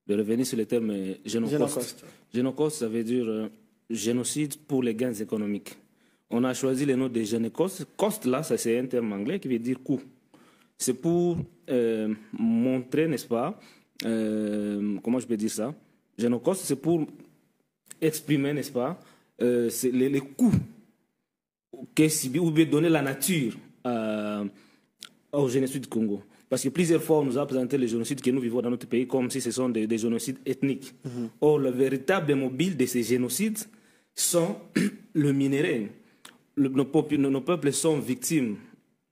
de revenir sur le terme génocide. Génocide. Génocide, ça veut dire génocide pour les gains économiques. On a choisi le nom de génocide. Cost, là, ça c'est un terme anglais qui veut dire coût. C'est pour montrer, n'est-ce pas, comment je peux dire ça? Génocide, c'est pour exprimer, n'est-ce pas, les coûts que subit ou bien donner la nature au génocide du Congo. Parce que plusieurs fois, on nous a présenté les génocides que nous vivons dans notre pays comme si ce sont des génocides ethniques. Or, le véritable mobile de ces génocides sont le minerai. Nos peuples sont victimes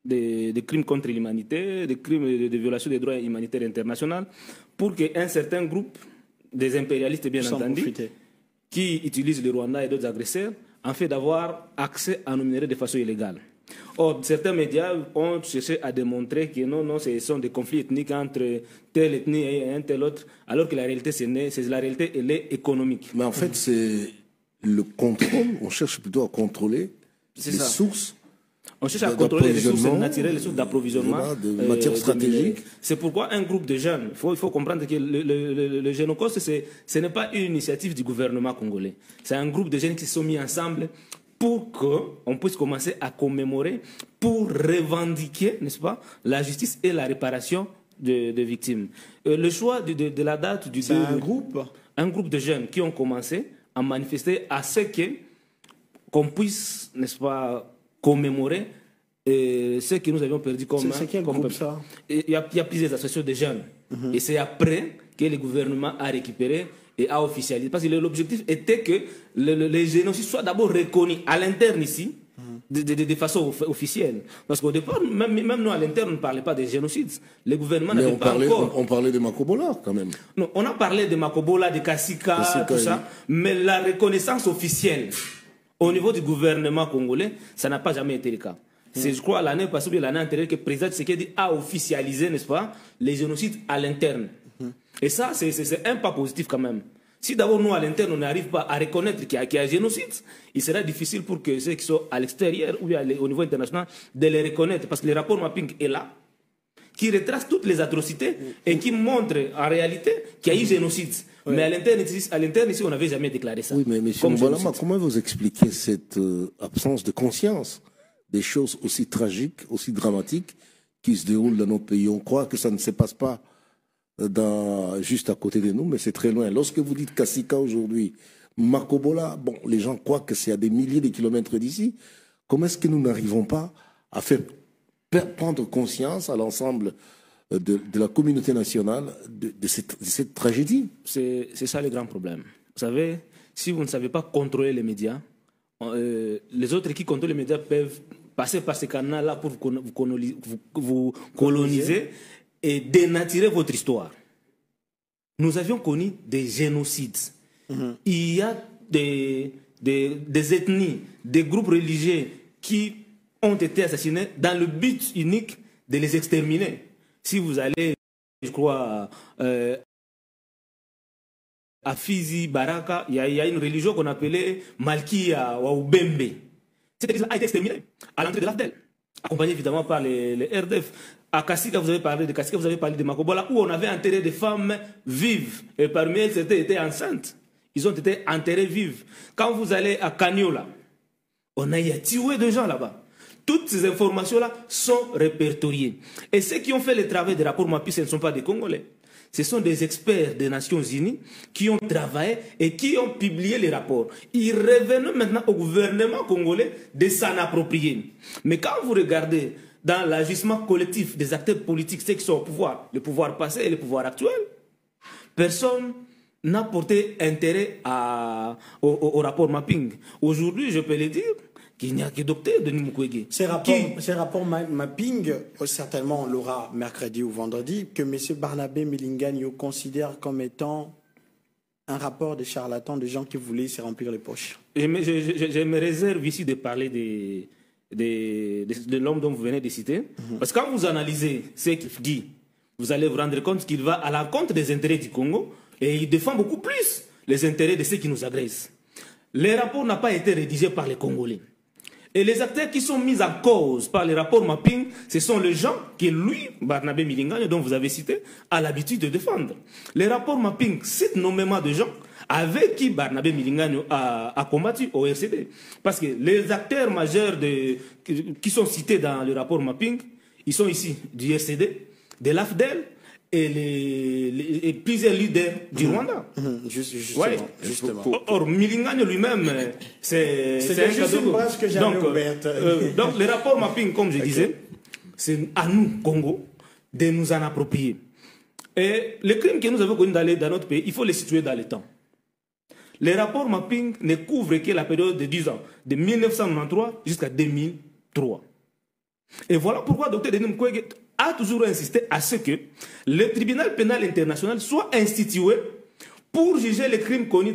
de crimes contre l'humanité, de crimes de violation des droits humanitaires internationaux, pour qu'un certain groupe des impérialistes, bien entendu, qui utilisent le Rwanda et d'autres agresseurs, en fait d'avoir accès à nos minerais de façon illégale. Or, certains médias ont cherché à démontrer que non, ce sont des conflits ethniques entre telle ethnie et un tel autre, alors que la réalité, la réalité, elle est économique. Mais en fait, c'est le contrôle. On cherche plutôt à contrôler les sources. On cherche à contrôler les sources naturelles, les sources d'approvisionnement de matières stratégiques. C'est pourquoi un groupe de jeunes, il faut comprendre que le Génocide, ce n'est pas une initiative du gouvernement congolais. C'est un groupe de jeunes qui se sont mis ensemble pour qu'on puisse commencer à commémorer, pour revendiquer, n'est-ce pas, la justice et la réparation de victimes. Le choix de la date du... C'est un groupe de jeunes qui ont commencé à manifester à ce qu'on puisse, n'est-ce pas, commémorer ce que nous avions perdu comme... C'est quel groupe ça? Il y a plusieurs associations de jeunes. Et c'est après que le gouvernement a récupéré et a officialisé. Parce que l'objectif était que les génocides soient d'abord reconnus à l'interne ici, de façon officielle. Parce qu'au départ, même nous à l'interne, on ne parlait pas des génocides. Le gouvernement n'avait pas encore... On parlait de Makobola quand même. Non, on a parlé de Makobola, de Kassika, tout ça. Mais la reconnaissance officielle au niveau du gouvernement congolais, ça n'a pas jamais été le cas. C'est, je crois, l'année passée ou l'année antérieure que le président Tshisekedi a officialisé, n'est-ce pas, les génocides à l'interne. Et ça, c'est un pas positif quand même. Si d'abord nous, à l'interne, on n'arrive pas à reconnaître qu'il y a un génocide, il sera difficile pour que ceux qui sont à l'extérieur ou au niveau international de les reconnaître. Parce que le rapport mapping est là, qui retrace toutes les atrocités et qui montre en réalité qu'il y a eu génocide. Oui. Mais à l'interne, ici, on n'avait jamais déclaré ça. Oui, mais M. Mbalama, comment vous expliquez cette absence de conscience des choses aussi tragiques, aussi dramatiques qui se déroulent dans notre pays? On croit que ça ne se passe pas juste à côté de nous, mais c'est très loin. Lorsque vous dites Kassika aujourd'hui, Makobola, bon, les gens croient que c'est à des milliers de kilomètres d'ici. Comment est-ce que nous n'arrivons pas à faire prendre conscience à l'ensemble de la communauté nationale de cette tragédie? C'est ça le grand problème. Vous savez, si vous ne savez pas contrôler les médias, les autres qui contrôlent les médias peuvent passer par ces canaux-là pour vous coloniser et dénaturer votre histoire. Nous avions connu des génocides. Il y a des ethnies, des groupes religieux qui ont été assassinés dans le but unique de les exterminer. Si vous allez, je crois, à Fizi, Baraka, il y a une religion qu'on appelait Malkia ou Bembe. Cette religion a été exterminée à l'entrée de l'Afdel, accompagnée évidemment par les RDF. À Kassika, vous avez parlé de Kassika, vous avez parlé de Makobola, où on avait enterré des femmes vives. Et parmi elles, certaines étaient enceintes. Ils ont été enterrés vives. Quand vous allez à Kanyola, on a tué des gens là-bas. Toutes ces informations-là sont répertoriées. Et ceux qui ont fait le travail des rapports MAPI, ce ne sont pas des Congolais. Ce sont des experts des Nations Unies qui ont travaillé et qui ont publié les rapports. Il revenait maintenant au gouvernement congolais de s'en approprier. Mais quand vous regardez dans l'agissement collectif des acteurs politiques, ceux qui sont au pouvoir, le pouvoir passé et le pouvoir actuel, personne n'a porté intérêt au rapport mapping. Aujourd'hui, je peux le dire, qu'il n'y a que Dr Denis Mukwege. Ces rapports mapping, certainement on l'aura mercredi ou vendredi, que M. Barnabé Milingagno considère comme étant un rapport de charlatans, de gens qui voulaient se remplir les poches. Je me réserve ici de parler de l'homme dont vous venez de citer. Parce que quand vous analysez ce qu'il dit, vous allez vous rendre compte qu'il va à l'encontre des intérêts du Congo et il défend beaucoup plus les intérêts de ceux qui nous agressent. Le rapport n'a pas été rédigé par les Congolais. Et les acteurs qui sont mis en cause par les rapports mapping, ce sont les gens que lui, Barnabé Milingane, dont vous avez cité, a l'habitude de défendre. Les rapports mapping citent nommément de gens avec qui Barnabé Milingane a combattu au RCD. Parce que les acteurs majeurs qui sont cités dans le rapport mapping, ils sont ici du RCD, de l'AFDEL, et plusieurs leaders du Rwanda. Justement, ouais. Justement. Or, Milingane lui-même, c'est un cadeau. Donc, les rapports mapping, comme je disais, c'est à nous, Congo, de nous en approprier. Et les crimes que nous avons connus dans notre pays, il faut les situer dans le temps. Les rapports mapping ne couvrent que la période de 10 ans, de 1993 jusqu'à 2003. Et voilà pourquoi Dr Denis Mukwege a toujours insisté à ce que le tribunal pénal international soit institué pour juger les crimes commis